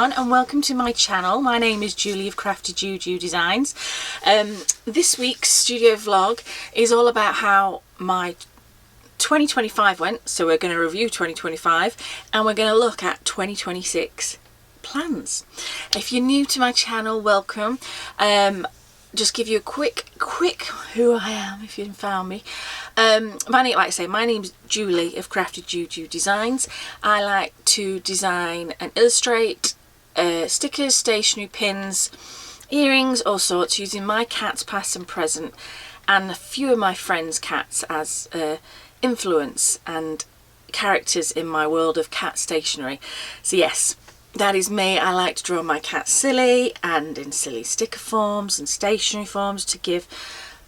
everyone, and welcome to my channel. My name is Julie of Crafty Juju Designs. This week's studio vlog is all about how my 2025 went, so we're going to review 2025 and we're going to look at 2026 plans. If you're new to my channel, welcome. Just give you a quick who I am if you haven't found me. My name's Julie of Crafty Juju Designs. I like to design and illustrate stickers, stationery, pins, earrings, all sorts, using my cats past and present and a few of my friends' cats as influence and characters in my world of cat stationery. So yes, that is me. I like to draw my cats silly and in silly sticker forms and stationery forms to give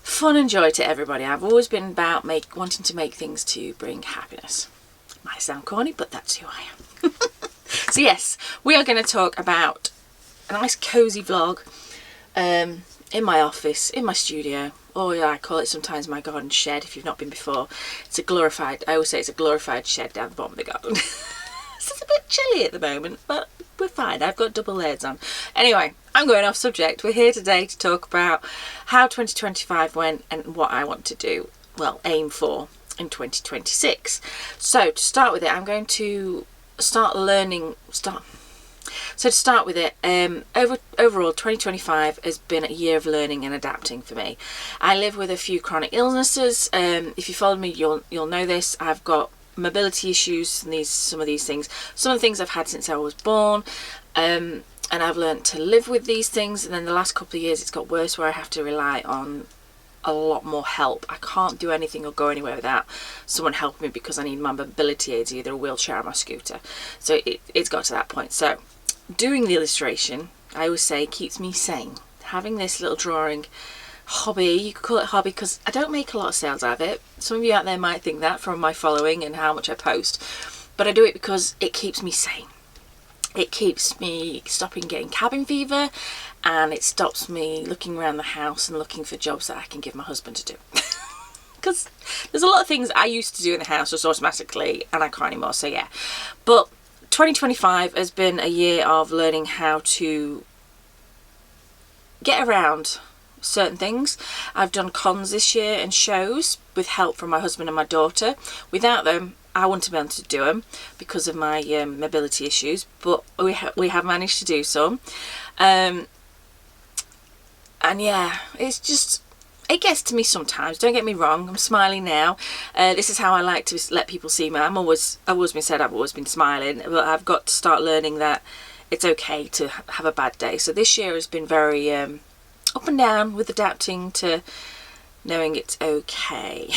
fun and joy to everybody. I've always been about wanting to make things to bring happiness. Might sound corny, but that's who I am. So yes, we are going to talk about a nice cozy vlog in my office, in my studio, or I call it sometimes my garden shed if you've not been before. I always say it's a glorified shed down the bottom of the garden. It's a bit chilly at the moment, but we're fine. I've got double layers on. Anyway, I'm going off subject. We're here today to talk about how 2025 went and what I want to do, well, aim for in 2026. So to start with it, I'm going to overall 2025 has been a year of learning and adapting for me. I live with a few chronic illnesses. If you follow me, you'll know this. I've got mobility issues and some of the things I've had since I was born, and I've learned to live with these things. And then the last couple of years it's got worse, where I have to rely on a lot more help. I can't do anything or go anywhere without someone helping me because I need my mobility aids, either a wheelchair or my scooter. So it's got to that point. So doing the illustration, I always say, keeps me sane. Having this little drawing hobby, you could call it hobby, because I don't make a lot of sales out of it. Some of you out there might think that from my following and how much I post, but I do it because it keeps me sane. It keeps me stopping getting cabin fever, and it stops me looking around the house and looking for jobs that I can give my husband to do. Because there's a lot of things I used to do in the house just automatically and I can't anymore. So yeah, but 2025 has been a year of learning how to get around certain things. I've done cons this year and shows with help from my husband and my daughter. Without them, I wouldn't have been able to do them because of my mobility issues, but we have managed to do some. And yeah, it gets to me sometimes, don't get me wrong. I'm smiling now. This is how I like to let people see me. I've always been smiling, but I've got to start learning that it's okay to have a bad day. So this year has been very up and down with adapting to knowing it's okay.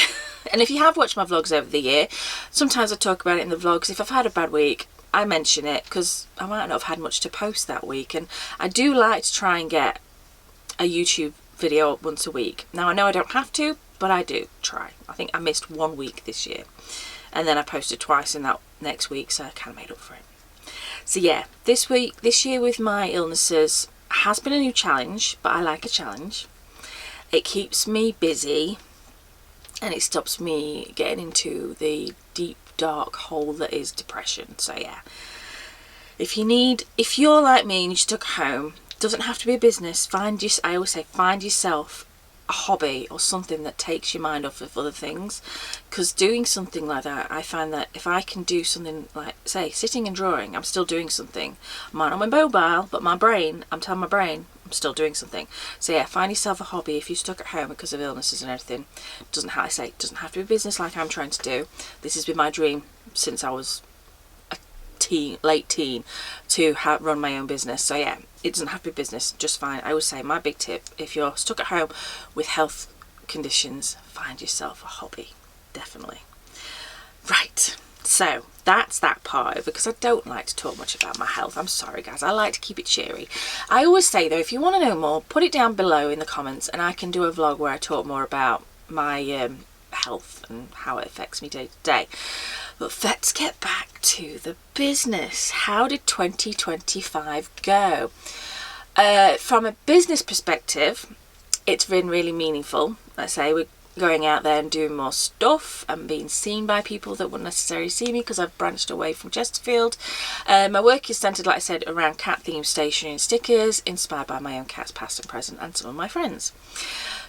And if you have watched my vlogs over the year, sometimes I talk about it in the vlogs. If I've had a bad week, I mention it because I might not have had much to post that week. And I do like to try and get a YouTube video up once a week. Now I know I don't have to, but I do try. I think I missed 1 week this year, and then I posted twice in that next week, so I kind of made up for it. So yeah, this year with my illnesses has been a new challenge, but I like a challenge. It keeps me busy and it stops me getting into the deep dark hole that is depression. So yeah, if you're like me and you're stuck at home, it doesn't have to be a business. I always say, find yourself a hobby or something that takes your mind off of other things, because doing something like that, I find that if I can do something like, say, sitting and drawing, I'm still doing something. I'm on my mobile, but I'm telling my brain I'm still doing something. So yeah, find yourself a hobby if you're stuck at home because of illnesses and everything. It doesn't have to be a business like I'm trying to do. This has been my dream since I was late teen to run my own business. So yeah, it doesn't have to be business, just fine. I would say my big tip, if you're stuck at home with health conditions, find yourself a hobby, definitely. Right, so that's that part of it, because I don't like to talk much about my health. I'm sorry guys, I like to keep it cheery. I always say though, if you want to know more, put it down below in the comments and I can do a vlog where I talk more about my health and how it affects me day to day. But let's get back to the business. How did 2025 go? From a business perspective, it's been really meaningful. Let's say going out there and doing more stuff and being seen by people that wouldn't necessarily see me because I've branched away from Chesterfield. My work is centred, like I said, around cat themed stationery and stickers inspired by my own cats past and present and some of my friends.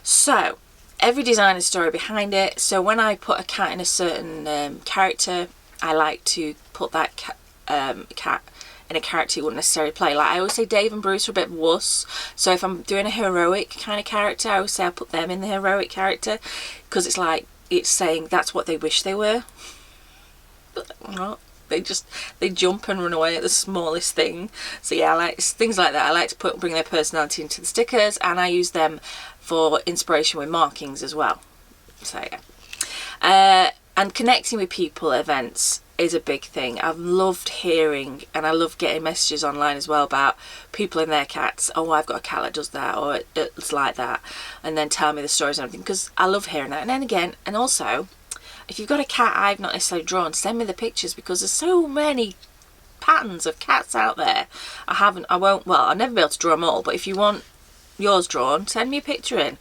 So every design has a story behind it. So when I put a cat in a certain character, I like to put that cat in a character you wouldn't necessarily play. Like I always say Dave and Bruce are a bit of wuss, so if I'm doing a heroic kind of character, I always say I put them in the heroic character, because it's like, it's saying that's what they wish they were, but they're not. They jump and run away at the smallest thing. So yeah, I like things like that. I like to bring their personality into the stickers, and I use them for inspiration with markings as well. So yeah, and connecting with people at events is a big thing. I've loved hearing, and I love getting messages online as well about people and their cats. Oh, I've got a cat that does that, or it's like that, and then tell me the stories and everything, because I love hearing that. And then again, and also, if you've got a cat I've not necessarily drawn, send me the pictures, because there's so many patterns of cats out there. I'll never be able to draw them all, but if you want yours drawn, send me a picture in,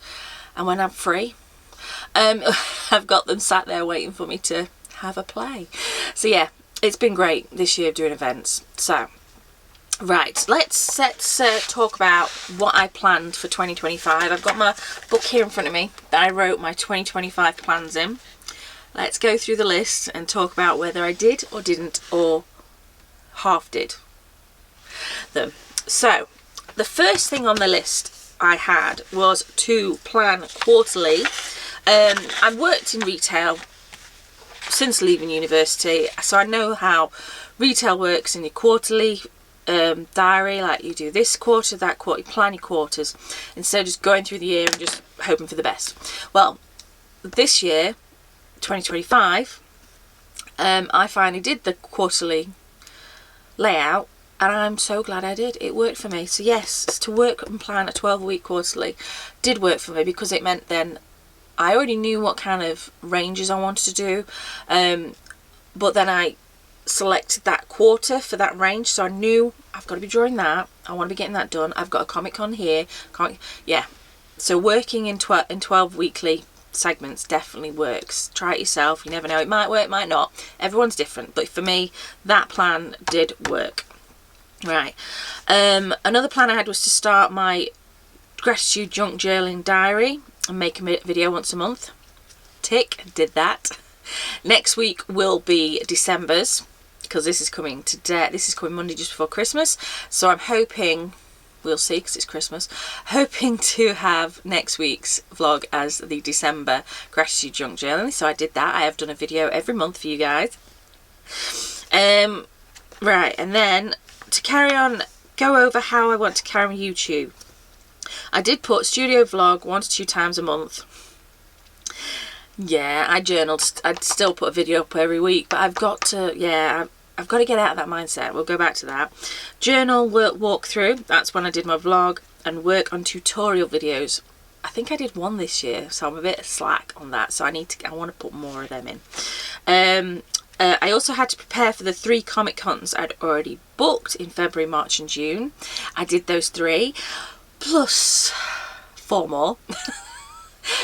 and when I'm free, I've got them sat there waiting for me to have a play. So yeah, it's been great this year doing events. So right, let's talk about what I planned for 2025. I've got my book here in front of me that I wrote my 2025 plans in. Let's go through the list and talk about whether I did or didn't, or half did them. So the first thing on the list I had was to plan quarterly. I've worked in retail since leaving university, so I know how retail works in your quarterly diary. Like, you do this quarter, that quarter, you plan your quarters instead of just going through the year and just hoping for the best. Well, this year, 2025, I finally did the quarterly layout, and I'm so glad I did. It worked for me. So yes, to work and plan a 12-week quarterly did work for me, because it meant then I already knew what kind of ranges I wanted to do, but then I selected that quarter for that range, so I knew I've got to be drawing that, I want to be getting that done, I've got a Comic Con here, yeah. So working in 12 weekly segments definitely works. Try it yourself, you never know, it might work, it might not, everyone's different, but for me that plan did work. Right, another plan I had was to start my gratitude junk journaling diary and make a video once a month. Tick, did that. Next week will be December's, because this is coming Monday just before Christmas, so I'm hoping, we'll see because it's Christmas, hoping to have next week's vlog as the December gratitude junk journaling. So I did that. I have done a video every month for you guys. Right, and then to carry on, go over how I want to carry on YouTube. I did put studio vlog 1 to 2 times a month. Yeah, I journaled. I'd still put a video up every week, but I've got to, yeah, I've got to get out of that mindset. We'll go back to that. Journal walk through, that's when I did my vlog, and work on tutorial videos. I think I did 1 this year, so I'm a bit slack on that, so I want to put more of them in. I also had to prepare for the 3 Comic Cons I'd already booked in February, March and June. I did those 3. Plus 4 more.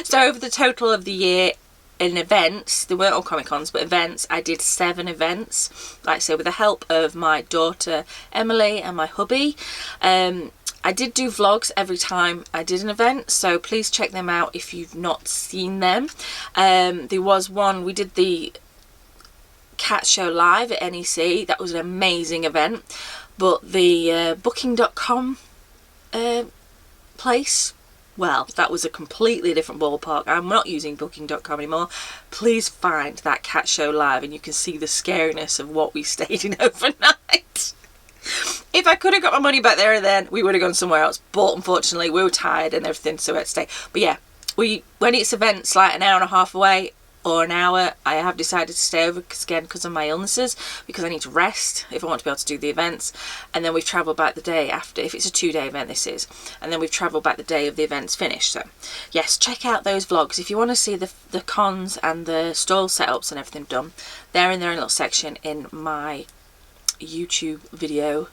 So over the total of the year in events, they weren't all Comic Cons, but events, I did 7 events, like I say, with the help of my daughter Emily and my hubby. I did do vlogs every time I did an event, so please check them out if you've not seen them. There was one, we did the cat show live at NEC. That was an amazing event, but the booking.com place, well, that was a completely different ballpark. I'm not using booking.com anymore. Please find that cat show live and you can see the scariness of what we stayed in overnight. If I could have got my money back there and then, we would have gone somewhere else, but unfortunately we were tired and everything, so we had to stay. But yeah, when it's events like an hour and a half away or an hour, I have decided to stay over because of my illnesses, because I need to rest if I want to be able to do the events. And then we've travelled back the day after, if it's a 2-day event this is, and then we've travelled back the day of the event's finished. So yes, check out those vlogs if you want to see the cons and the stall setups and everything done. They're in their own little section in my YouTube video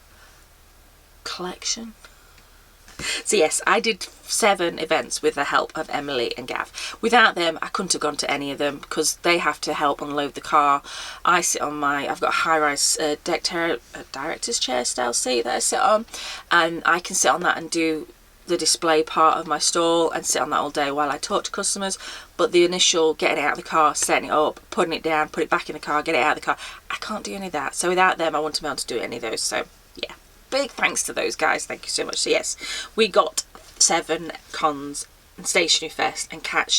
collection. So yes, I did 7 events with the help of Emily and Gav. Without them, I couldn't have gone to any of them because they have to help unload the car. I sit on I've got a high-rise director's chair style seat that I sit on, and I can sit on that and do the display part of my stall and sit on that all day while I talk to customers. But the initial getting it out of the car, setting it up, putting it down, put it back in the car, get it out of the car, I can't do any of that. So without them, I wouldn't be able to do any of those. So yeah, big thanks to those guys. Thank you so much. So yes, we got 7 cons and Stationery Fest and Cat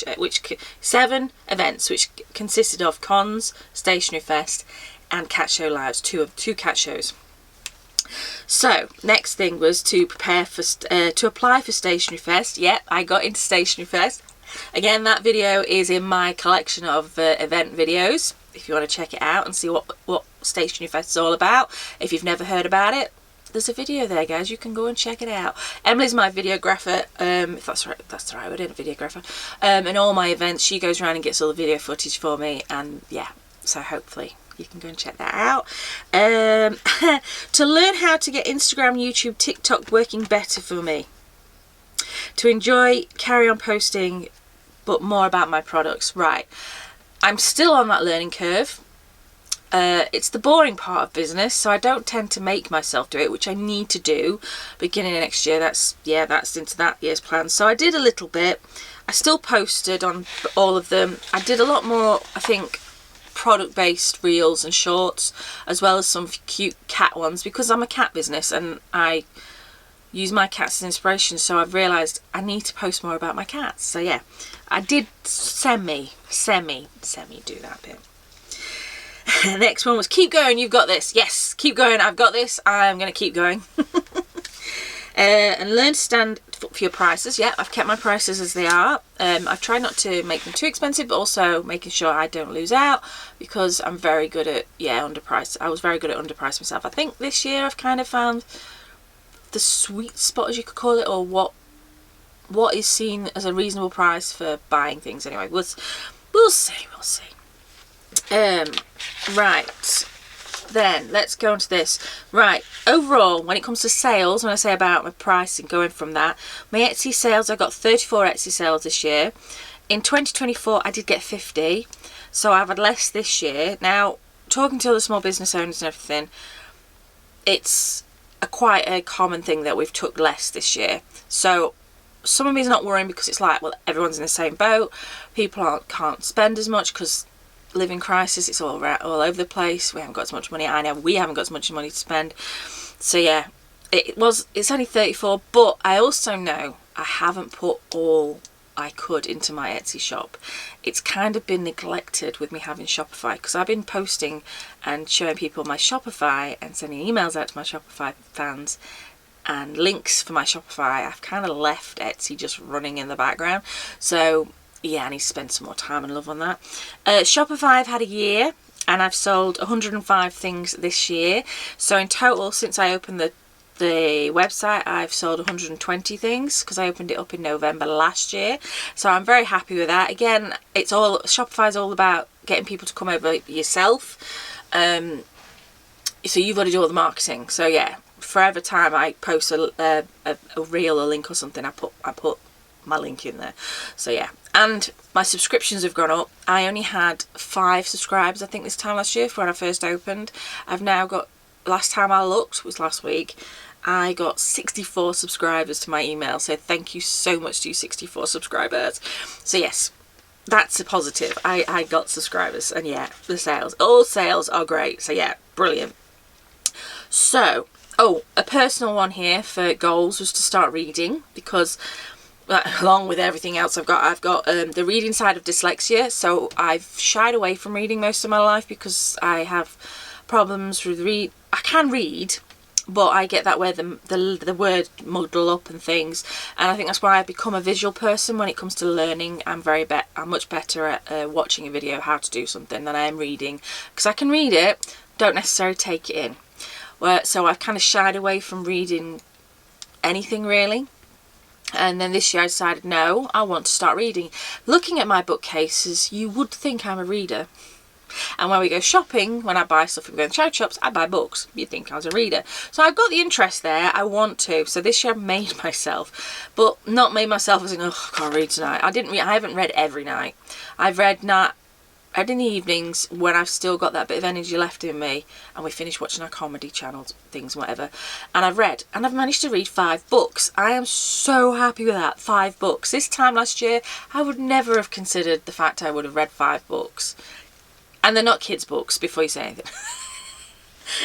7 events, which consisted of cons, Stationery Fest, and Cat Show Lives, two cat shows. So next thing was to prepare for to apply for Stationery Fest. Yep, I got into Stationery Fest. Again, that video is in my collection of event videos if you want to check it out and see what Stationery Fest is all about. If you've never heard about it, there's a video there, guys. You can go and check it out. Emily's my videographer, if that's the right word, isn't it? Videographer. In all my events, she goes around and gets all the video footage for me, and yeah, so hopefully you can go and check that out. To learn how to get Instagram, YouTube, TikTok working better for me. To enjoy, carry on posting, but more about my products. Right, I'm still on that learning curve. It's the boring part of business, so I don't tend to make myself do it, which I need to do beginning of next year. That's into that year's plan. So I did a little bit. I still posted on all of them. I did a lot more, I think, product-based reels and shorts, as well as some cute cat ones, because I'm a cat business and I use my cats as inspiration. So I've realised I need to post more about my cats. So yeah, I did semi do that bit. Next one was keep going, you've got this. Yes, keep going, I've got this. I'm going to keep going. And learn to stand for your prices. Yeah, I've kept my prices as they are. I've tried not to make them too expensive, but also making sure I don't lose out, because I'm very good at underpriced. I was very good at underpriced myself. I think this year I've kind of found the sweet spot, as you could call it, or what is seen as a reasonable price for buying things. Anyway, we'll see. Right, then let's go on to this. Right, overall, when it comes to sales, when I say about my price and going from that, my Etsy sales, I got 34 Etsy sales this year. In 2024, I did get 50, so I've had less this year. Now, talking to other small business owners and everything, it's quite a common thing that we've took less this year. So some of me is not worrying, because it's like, well, everyone's in the same boat. People can't spend as much because living crisis, it's all over the place. We haven't got as much money. I know we haven't got as much money to spend. So yeah, it's only 34, but I also know I haven't put all I could into my Etsy shop. It's kind of been neglected with me having Shopify, because I've been posting and showing people my Shopify and sending emails out to my Shopify fans and links for my Shopify. I've kind of left Etsy just running in the background. So yeah, I need to spend some more time and love on that. Shopify, I've had a year and I've sold 105 things this year. So in total, since I opened the website, I've sold 120 things, because I opened it up in November last year. So I'm very happy with that. Again, Shopify is all about getting people to come over yourself. So you've got to do all the marketing. So yeah, for every time I post a reel or link or something, I put my link in there. So yeah, and my subscriptions have gone up. I only had 5 subscribers, I think, this time last year, for when I first opened. I've now got, last time I looked was last week, I got 64 subscribers to my email. So thank you so much to you 64 subscribers. So yes, that's a positive. I got subscribers, and yeah, all sales are great. So yeah, brilliant. So, a personal one here for goals was to start reading, because along with everything else I've got the reading side of dyslexia. So I've shied away from reading most of my life because I have problems with I can read, but I get that where the word muddle up and things, and I think that's why I've become a visual person when it comes to learning. I'm much better at watching a video how to do something than I am reading, because I can read it, don't necessarily take it in. So I've kind of shied away from reading anything really. And then this year I decided, no, I want to start reading. Looking at my bookcases, you would think I'm a reader. And when we go shopping, when I buy stuff and go to charity shops, I buy books. You'd think I was a reader. So I've got the interest there. I want to. So this year I've made myself, but not made myself as in, oh, I can't read tonight. I haven't read every night. I've read in the evenings when I've still got that bit of energy left in me, and we finish watching our comedy channels, things, whatever. And I've read, and I've managed to read 5 books. I am so happy with that. 5 books. This time last year, I would never have considered the fact I would have read 5 books. And they're not kids' books, before you say anything.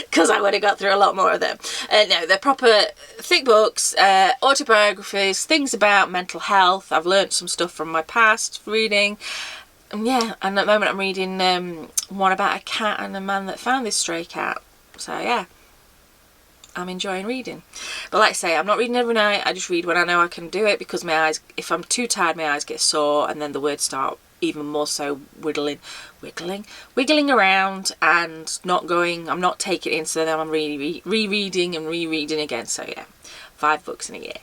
Because I would have got through a lot more of them. No, they're proper thick books, autobiographies, things about mental health. I've learnt some stuff from my past reading. And yeah, and at the moment I'm reading one about a cat and a man that found this stray cat. So yeah, I'm enjoying reading. But like I say, I'm not reading every night. I just read when I know I can do it, because my eyes, if I'm too tired, my eyes get sore, and then the words start even more so wiggling around and not going. I'm not taking it in, so then I'm really rereading and rereading again. So yeah, 5 books in a year.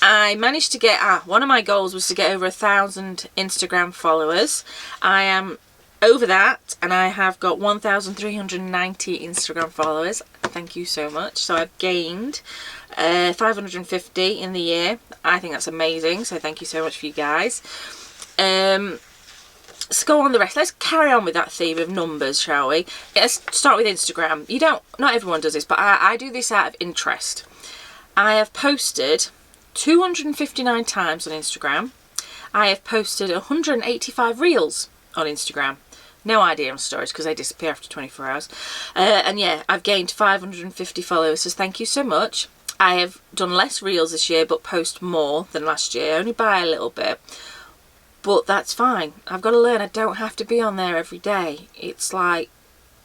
I managed to get, one of my goals was to get over 1,000 Instagram followers. I am over that, and I have got 1,390 Instagram followers. Thank you so much. So I've gained 550 in the year. I think that's amazing, so thank you so much for you guys. Let's go on the rest. Let's carry on with that theme of numbers, shall we? Let's start with Instagram. Not everyone does this, but I do this out of interest. I have posted 259 times on Instagram. I have posted 185 reels on Instagram. No idea on stories, because they disappear after 24 hours. And yeah, I've gained 550 followers, so thank you so much. I have done less reels this year, but post more than last year, only by a little bit. But that's fine. I've got to learn I don't have to be on there every day. It's like,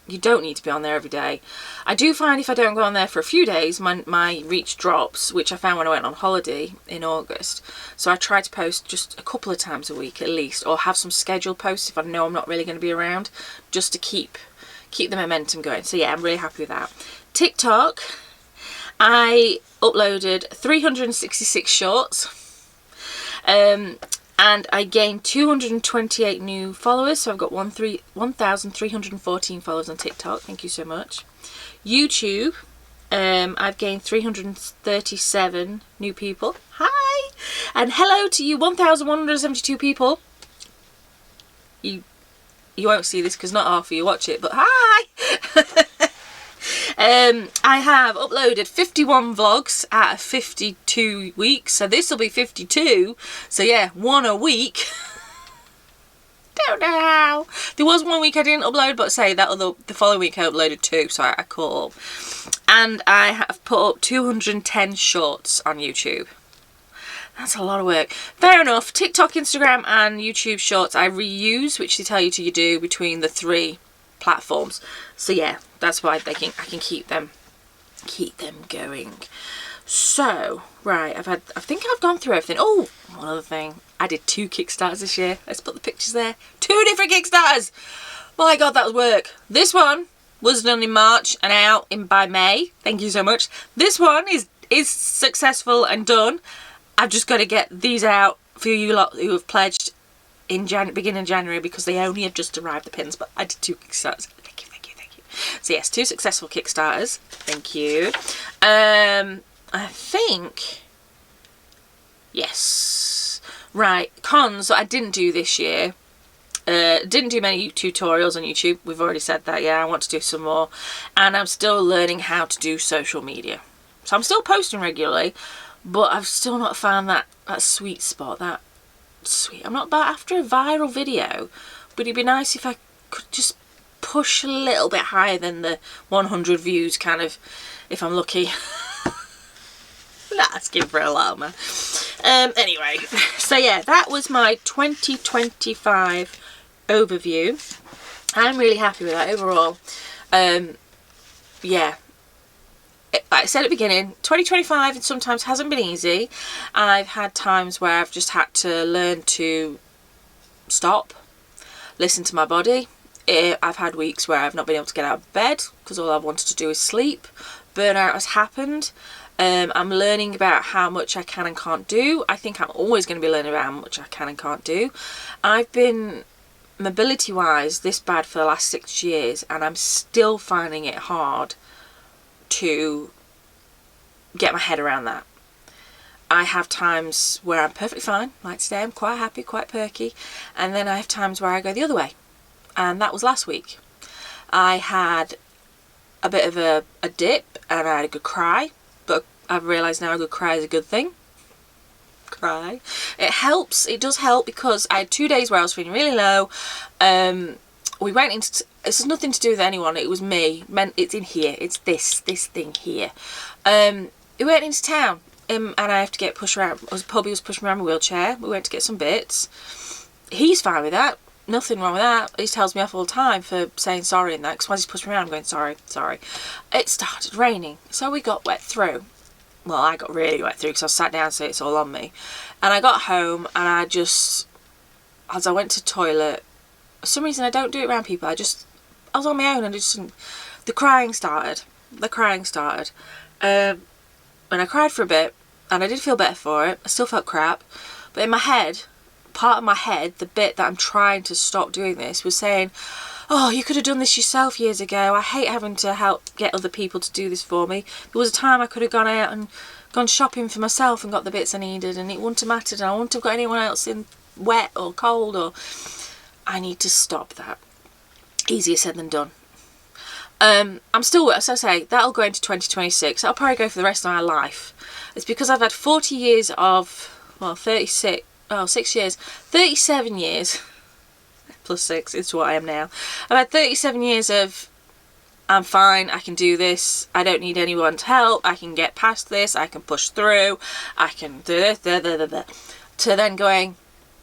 you don't need to be on there every day. I do find if I don't go on there for a few days, my reach drops, which I found when I went on holiday in August. So I try to post just a couple of times a week at least, or have some scheduled posts if I know I'm not really going to be around, just to keep the momentum going. So yeah, I'm really happy with that. TikTok, I uploaded 366 shorts. And I gained 228 new followers, so I've got 1,314 followers on TikTok. Thank you so much. YouTube, I've gained 337 new people. Hi! And hello to you 1,172 people. You won't see this because not half of you watch it, but hi! I have uploaded 51 vlogs out of 52 weeks, so this will be 52, so yeah, 1 a week. Don't know how. There was 1 week I didn't upload, but say that the following week I uploaded 2, so I caught up. And I have put up 210 shorts on YouTube. That's a lot of work. Fair enough. TikTok, Instagram and YouTube shorts I reuse, which they tell you to do between the 3 platforms. So yeah, that's why I can keep them going. So right, I think I've gone through everything. Oh, one other thing, I did 2 Kickstarters this year. Let's put the pictures there. 2 different Kickstarters. My god, that was work. This one was done in March and out by May. Thank you so much. This one is successful and done. I've just got to get these out for you lot who have pledged in beginning of January, because they only have just arrived, the pins, but I did 2 Kickstarters. Thank you. So yes, 2 successful Kickstarters. Thank you. I think, yes. Right, cons I didn't do this year. Didn't do many tutorials on YouTube. We've already said that. Yeah, I want to do some more. And I'm still learning how to do social media. So I'm still posting regularly, but I've still not found that sweet spot, that sweet. I'm not bad after a viral video, but it'd be nice if I could just push a little bit higher than the 100 views, kind of, if I'm lucky. Not asking for a lot, man. Anyway, so yeah, that was my 2025 overview. I'm really happy with that overall. Yeah. Like I said at the beginning, 2025 sometimes hasn't been easy. I've had times where I've just had to learn to stop, listen to my body. I've had weeks where I've not been able to get out of bed because all I've wanted to do is sleep. Burnout has happened. I'm learning about how much I can and can't do. I think I'm always going to be learning about how much I can and can't do. I've been mobility wise this bad for the last 6 years, and I'm still finding it hard to get my head around that. I have times where I'm perfectly fine, like today I'm quite happy, quite perky, and then I have times where I go the other way, and that was last week. I had a bit of a dip and I had a good cry, but I've realised now a good cry is a good thing. Cry. It helps, it does help, because I had 2 days where I was feeling really low. We went into, this has nothing to do with anyone, it was me, it's in here, it's this thing here. We went into town, and I have to get pushed around. Puppy was pushing me around my wheelchair. We went to get some bits. He's fine with that. Nothing wrong with that. He tells me off all the time for saying sorry and that, because once he's pushing me around, I'm going, sorry. It started raining, so we got wet through. Well, I got really wet through because I sat down, so it's all on me. And I got home, and I just, as I went to the toilet, for some reason I don't do it around people. I was on my own, and the crying started. And I cried for a bit, and I did feel better for it. I still felt crap, but in my head, part of my head, the bit that I'm trying to stop doing this, was saying, oh, you could have done this yourself years ago. I hate having to help get other people to do this for me. There was a time I could have gone out and gone shopping for myself and got the bits I needed, and it wouldn't have mattered, and I wouldn't have got anyone else in wet or cold. Or I need to stop that. Easier said than done. I'm still, as I say, that'll go into 2026. That'll probably go for the rest of my life. It's because I've had 40 years of, well, 6 years, 37 years, plus 6 is what I am now. I've had 37 years of, I'm fine, I can do this, I don't need anyone's help, I can get past this, I can push through, I can do this, to then going,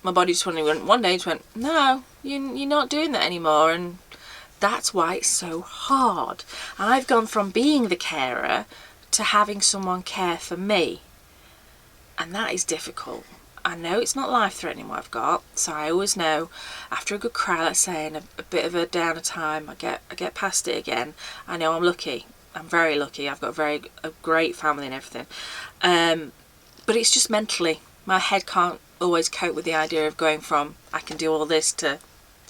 my body just one day just went, no, you're not doing that anymore, and that's why it's so hard. And I've gone from being the carer to having someone care for me, and that is difficult. I know it's not life-threatening what I've got, so I always know after a good cry, let's say, and a bit of a downer time, I get past it again. I know I'm lucky. I'm very lucky. I've got a great family and everything, but it's just mentally, my head can't always cope with the idea of going from I can do all this to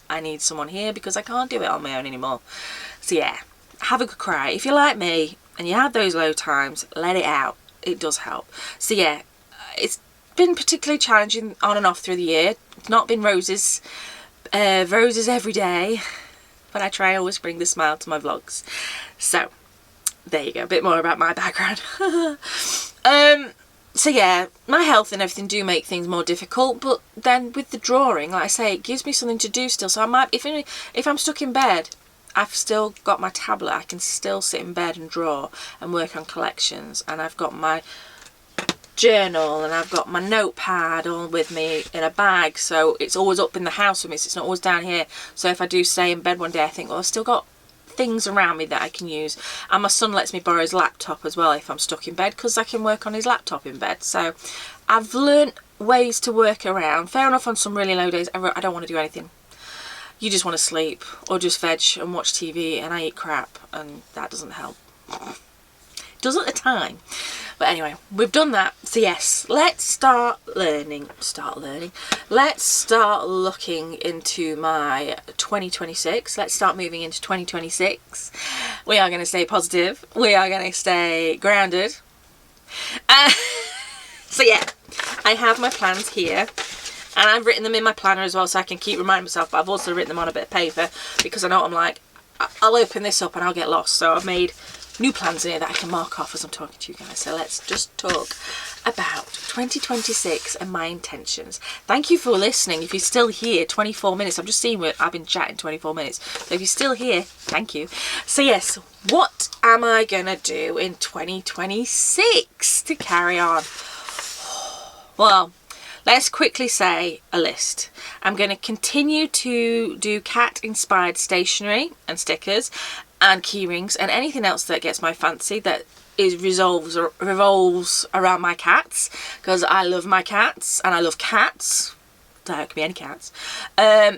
I need someone here, because I can't do it on my own anymore. So yeah, have a good cry. If you're like me and you have those low times, let it out. It does help. So yeah, it's been particularly challenging on and off through the year. It's not been roses every day, but I try always bring the smile to my vlogs. So there you go, a bit more about my background. So yeah, my health and everything do make things more difficult, but then with the drawing, like I say, it gives me something to do still. So I might, if I'm stuck in bed, I've still got my tablet. I can still sit in bed and draw and work on collections, and I've got my journal and I've got my notepad all with me in a bag, so it's always up in the house with me, so it's not always down here. So if I do stay in bed one day, I think, well, I've still got things around me that I can use. And my son lets me borrow his laptop as well if I'm stuck in bed, because I can work on his laptop in bed. So I've learnt ways to work around. Fair enough, on some really low days I don't want to do anything. You just want to sleep or just veg and watch TV, and I eat crap, and that doesn't help. It does at the time. But anyway, we've done that. So yes, let's start learning. Let's start looking into my 2026. Let's start moving into 2026. We are going to stay positive. We are going to stay grounded. So yeah, I have my plans here. And I've written them in my planner as well, so I can keep reminding myself. But I've also written them on a bit of paper, because I know what I'm like. I'll open this up and I'll get lost. So I've made new plans in here that I can mark off as I'm talking to you guys. So let's just talk about 2026 and my intentions. Thank you for listening. If you're still here, 24 minutes. I'm just seeing I've been chatting 24 minutes. So if you're still here, thank you. So yes, what am I going to do in 2026 to carry on? Well, let's quickly say a list. I'm going to continue to do cat-inspired stationery and stickers and key rings and anything else that gets my fancy that revolves around my cats, because I love my cats and I love cats. There could be any cats. I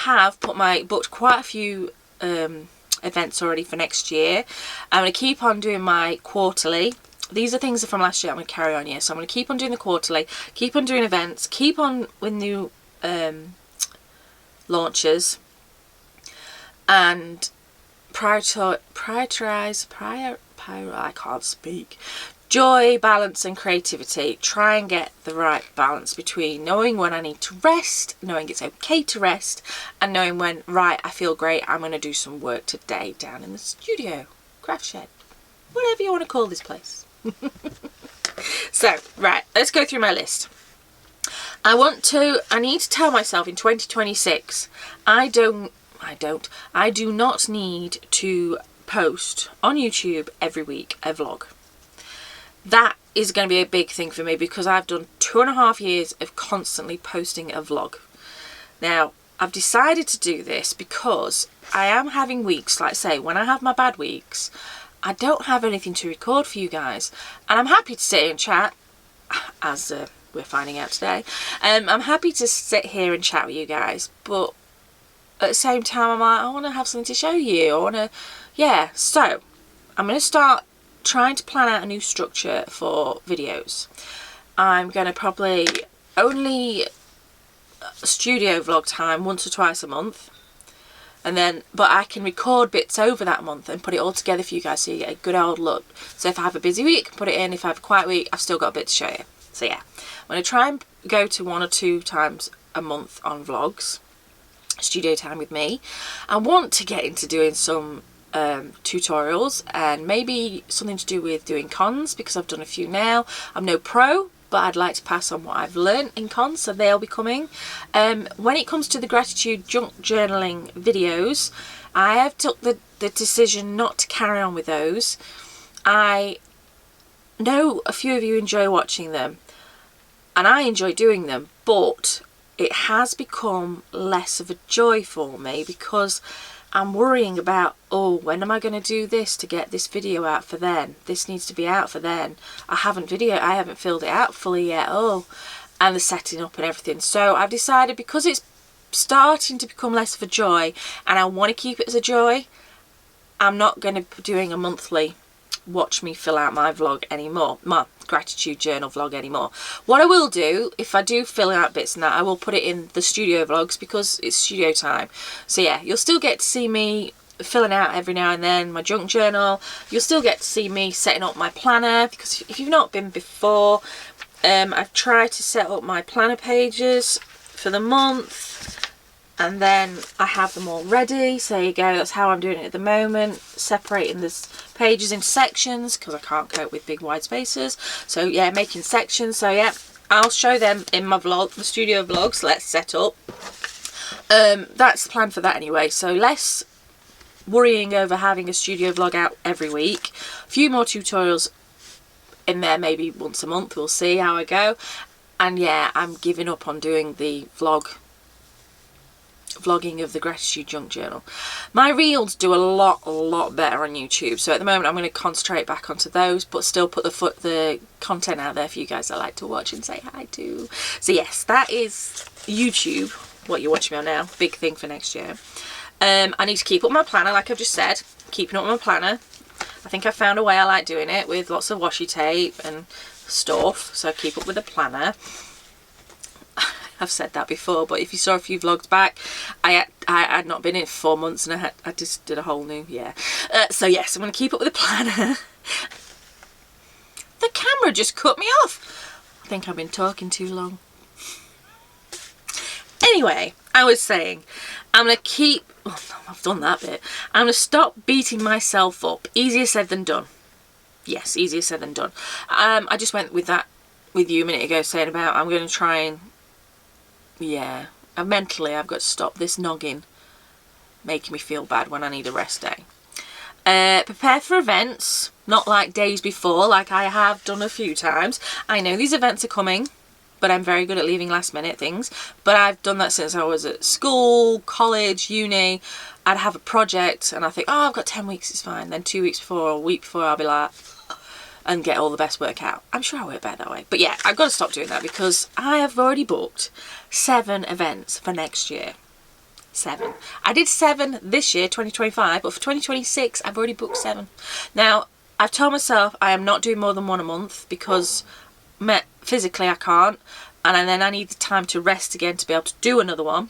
have booked quite a few events already for next year. I'm going to keep on doing my quarterly. These are things from last year. I'm going to carry on, so I'm going to keep on doing the quarterly, keep on doing events, keep on with new launches and I can't speak. Joy, balance and creativity. Try and get the right balance between knowing when I need to rest, knowing it's okay to rest, and knowing when, right, I feel great, I'm going to do some work today down in the studio, craft shed, whatever you want to call this place. So, right, let's go through my list. I need to tell myself in 2026, I do not need to post on YouTube every week a vlog. That is going to be a big thing for me because I've done 2.5 years of constantly posting a vlog. Now, I've decided to do this because I am having weeks, like say, when I have my bad weeks, I don't have anything to record for you guys. And I'm happy to sit and chat, as we're finding out today. I'm happy to sit here and chat with you guys, but at the same time, I'm like, I want to have something to show you. So I'm going to start trying to plan out a new structure for videos. I'm going to probably only studio vlog time once or twice a month, but I can record bits over that month and put it all together for you guys so you get a good old look. So if I have a busy week, put it in. If I have a quiet week, I've still got a bit to show you. So yeah, I'm going to try and go to 1 or 2 times a month on vlogs, studio time with me. I want to get into doing some tutorials and maybe something to do with doing cons, because I've done a few now. I'm no pro, but I'd like to pass on what I've learned in cons, so they'll be coming. When it comes to the gratitude junk journaling videos, I have took the decision not to carry on with those. I know a few of you enjoy watching them and I enjoy doing them, but it has become less of a joy for me because I'm worrying about, oh, when am I going to do this to get this video out for then? This needs to be out for then. I haven't filled it out fully yet. Oh, and the setting up and everything. So I've decided, because it's starting to become less of a joy and I want to keep it as a joy, I'm not going to be doing a monthly watch me fill out my vlog anymore, my gratitude journal vlog anymore. What I will do, if I do fill out bits and that, I will put it in the studio vlogs because it's studio time. So yeah, you'll still get to see me filling out every now and then my junk journal. You'll still get to see me setting up my planner, because if you've not been before, I've tried to set up my planner pages for the month, and then I have them all ready. So there you go, that's how I'm doing it at the moment, separating the pages into sections because I can't cope with big wide spaces. So yeah, making sections. So yeah, I'll show them in my vlog, the studio vlogs. Let's set up. That's the plan for that anyway, so less worrying over having a studio vlog out every week. A few more tutorials in there, maybe once a month. We'll see how I go. And yeah, I'm giving up on doing the vlogging of the gratitude junk journal. My reels do a lot better on YouTube, so at the moment I'm going to concentrate back onto those, but still put the content out there for you guys that like to watch and say hi to. So yes, that is YouTube, what you're watching me on now. Big thing for next year. I need to keep up my planner, like I've just said, keeping up my planner. I think I found a way I like doing it, with lots of washi tape and stuff, so keep up with the planner. I've said that before, but if you saw a few vlogs back, I had not been in for 4 months, and I just did a whole new, so yes, I'm going to keep up with the planner. The camera just cut me off. I think I've been talking too long. Anyway, I was saying, I'm going to keep, oh, no, I've done that bit. I'm going to stop beating myself up. Easier said than done. Yes, easier said than done. I just went with that with you a minute ago, saying about I'm going to try and, yeah, mentally I've got to stop this noggin making me feel bad when I need a rest day. Prepare for events, not like days before, like I have done a few times. I know these events are coming, but I'm very good at leaving last minute things. But I've done that since I was at school, college, uni. I'd have a project and I think, oh, I've got 10 weeks, it's fine. Then 2 weeks before or a week before, I'll be like, and get all the best work out. I'm sure I work better that way. But yeah, I've got to stop doing that because I have already booked 7 events for next year. 7. I did 7 this year, 2025, but for 2026, I've already booked 7. Now, I've told myself I am not doing more than 1 a month because physically I can't, and then I need the time to rest again to be able to do another one.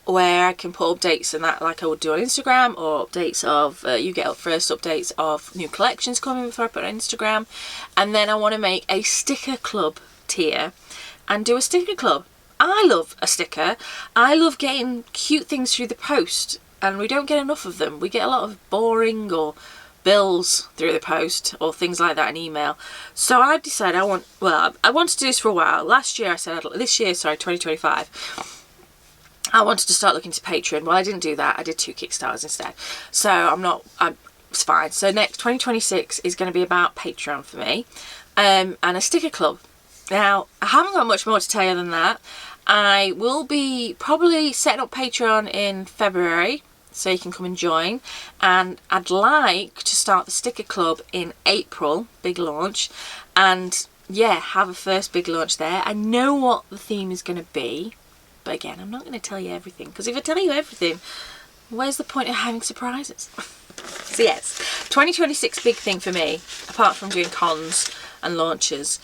where I can put updates and that, like I would do on Instagram, or updates of you get up first updates of new collections coming before I put it on Instagram. And then I want to make a sticker club tier and do a sticker club. I love a sticker. I love getting cute things through the post, and we don't get enough of them. We get a lot of boring or bills through the post or things like that in email. So I've decided I wanted to do this for a while. Last year I said, this year, sorry, 2025, I wanted to start looking to Patreon. Well, I didn't do that. I did 2 Kickstarters instead. So it's fine. So next 2026 is going to be about Patreon for me, and a sticker club. Now, I haven't got much more to tell you than that. I will be probably setting up Patreon in February, so you can come and join. And I'd like to start the sticker club in April, big launch. And yeah, have a first big launch there. I know what the theme is going to be. But again, I'm not going to tell you everything, because if I tell you everything, where's the point of having surprises? So yes, 2026 big thing for me, apart from doing cons and launches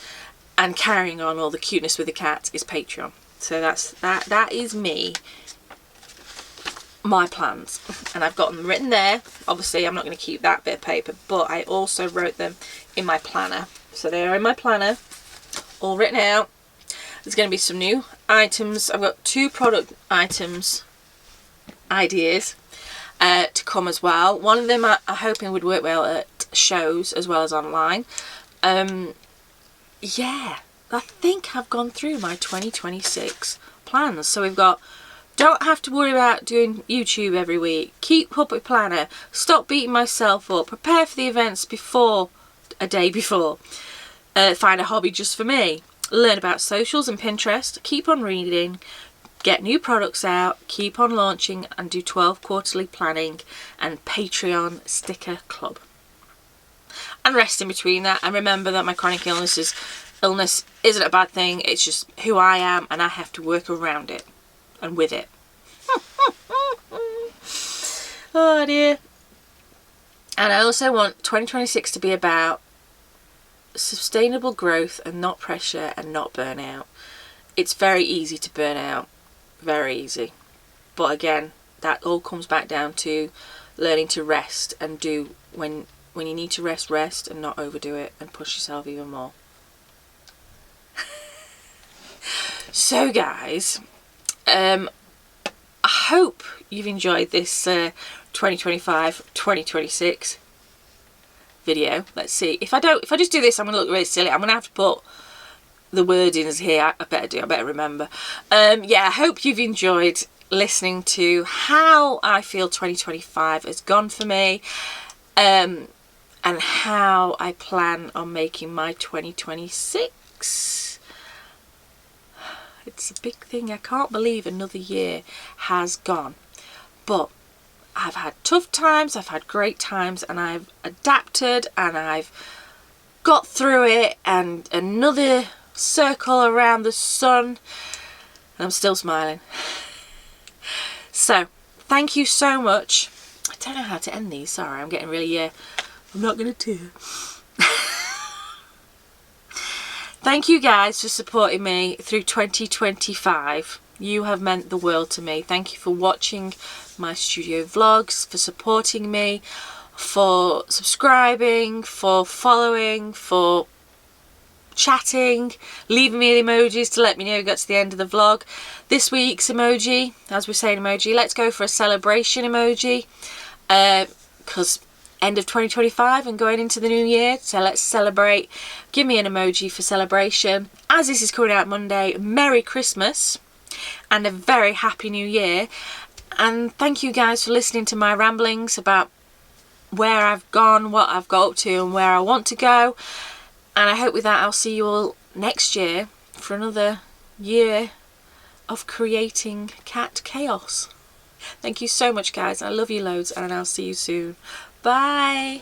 and carrying on all the cuteness with the cat, is Patreon. So that is me, my plans, and I've got them written there. Obviously I'm not going to keep that bit of paper, but I also wrote them in my planner. So they're in my planner, all written out. There's going to be some new items. I've got 2 product items ideas to come as well. One of them I'm hoping would work well at shows as well as online. Yeah, I think I've gone through my 2026 plans. So we've got, don't have to worry about doing YouTube every week. Keep up a planner. Stop beating myself up. Prepare for the events a day before. Find a hobby just for me. Learn about socials and Pinterest, keep on reading, get new products out, keep on launching, and do 12 quarterly planning and Patreon sticker club. And rest in between that, and remember that my chronic illness isn't a bad thing. It's just who I am, and I have to work around it and with it. Oh dear. And I also want 2026 to be about sustainable growth and not pressure and not burnout. It's very easy to burn out, very easy, but again, that all comes back down to learning to rest and do when you need to rest and not overdo it and push yourself even more. So guys, I hope you've enjoyed this 2025-2026 video. Let's see. If I just do this, I'm going to look really silly. I'm going to have to put the wordings here. I better remember. Yeah, I hope you've enjoyed listening to how I feel 2025 has gone for me, and how I plan on making my 2026. It's a big thing. I can't believe another year has gone, but I've had tough times, I've had great times, and I've adapted and I've got through it, and another circle around the sun, and I'm still smiling. So, thank you so much. I don't know how to end these, sorry, I'm getting really, I'm not going to tear. Thank you guys for supporting me through 2025. You have meant the world to me. Thank you for watching my studio vlogs, for supporting me, for subscribing, for following, for chatting, leaving me emojis to let me know you got to the end of the vlog. This week's emoji, as we're saying emoji, let's go for a celebration emoji, because end of 2025 and going into the new year, so let's celebrate. Give me an emoji for celebration. As this is coming out Monday, Merry Christmas and a very happy new year, and thank you guys for listening to my ramblings about where I've gone, what I've got up to, and where I want to go. And I hope with that I'll see you all next year for another year of creating cat chaos. Thank you so much guys, I love you loads, and I'll see you soon. Bye.